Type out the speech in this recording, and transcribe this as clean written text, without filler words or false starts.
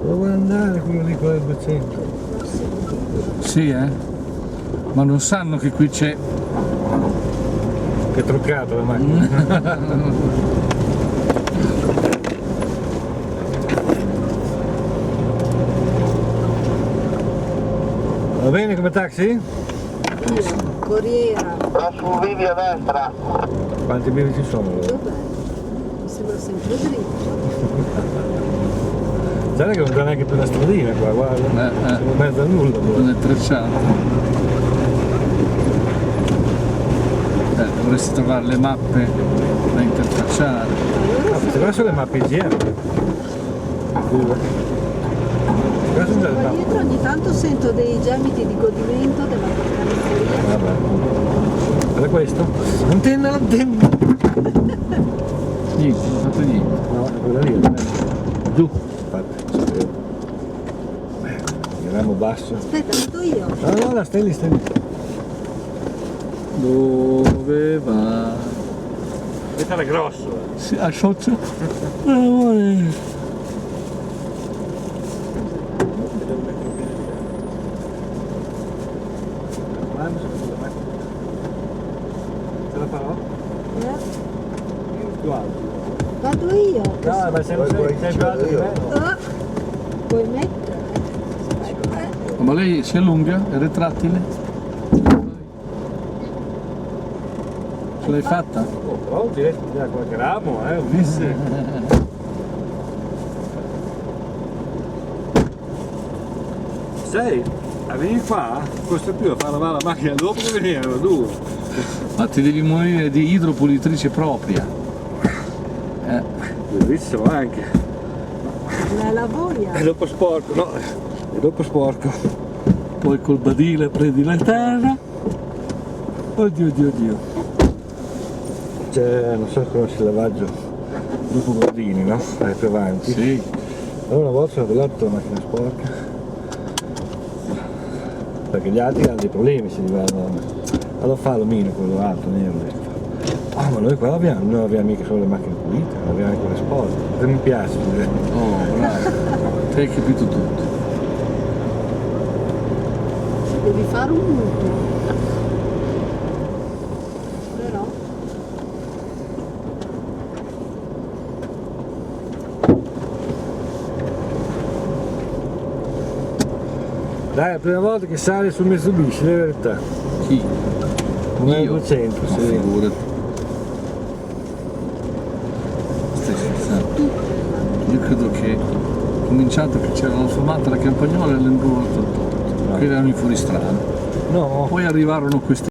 Dove vuole andare quello lì con il 200? Sì, ma non sanno che qui c'è. Che è truccato la macchina. Va bene come taxi? Corriera. Prossimo bivio a destra. Quanti bivi ci sono? Dov'è? Mi sembra sempre dritto. Sai che non dà neanche più una stradina qua, guarda. Siamo in mezzo a nulla. Non è tracciato. Dovresti trovare le mappe da interfacciare. Queste qua sono le mappe IGM. Qua sono già le Qua mappe. dietro ogni tanto sento dei gemiti di godimento della carrozzeria. Vabbè. Guarda questo. L'antenna, l'antenna. Niente, non ho fatto niente. No, è quella lì. Giù. Infatti, sapevo. Eravamo basso. Aspetta, metto io. No, la stai lì. Dove va? Questo è grosso. Si associa. Amore. Ce la farò? Più alto. Vado io. No, ma se non sei più alto di me. Puoi mettere. Ma lei si allunga? È retrattile? Ce l'hai fatta? Oh, direi che da qualche ramo, ho visto. Sai, veni qua, costa più a fare lavare la macchina dopo che venivano due. Ma ti devi munire di idropulitrice propria. Bellissimo anche. La lavori. E dopo sporco, no, e dopo sporco. Poi col badile prendi la terra. Oddio, oddio, oddio. Cioè, non so se conosci il lavaggio dopo Bordini, no? Più avanti. Sì. Allora una volta ho velato la macchina sporca. Perché gli altri hanno dei problemi se li vanno. Allora fa alluminio quello alto, nero. Ah, ma noi qua non abbiamo mica solo le macchine pulite, abbiamo anche le sporche. Che mi piace. Oh, bravo. Te hai capito tutto. Devi fare un mutuo. Però. Dai, è la prima volta che sale sul Mitsubishi, la verità. Chi? Come Io? 200, Ma sì. figurati. Stai scherzando? Io credo che cominciato che c'erano formate la Campagnola e l'Enduro 88. Quelli erano i fuoristrada. No. Poi arrivarono questi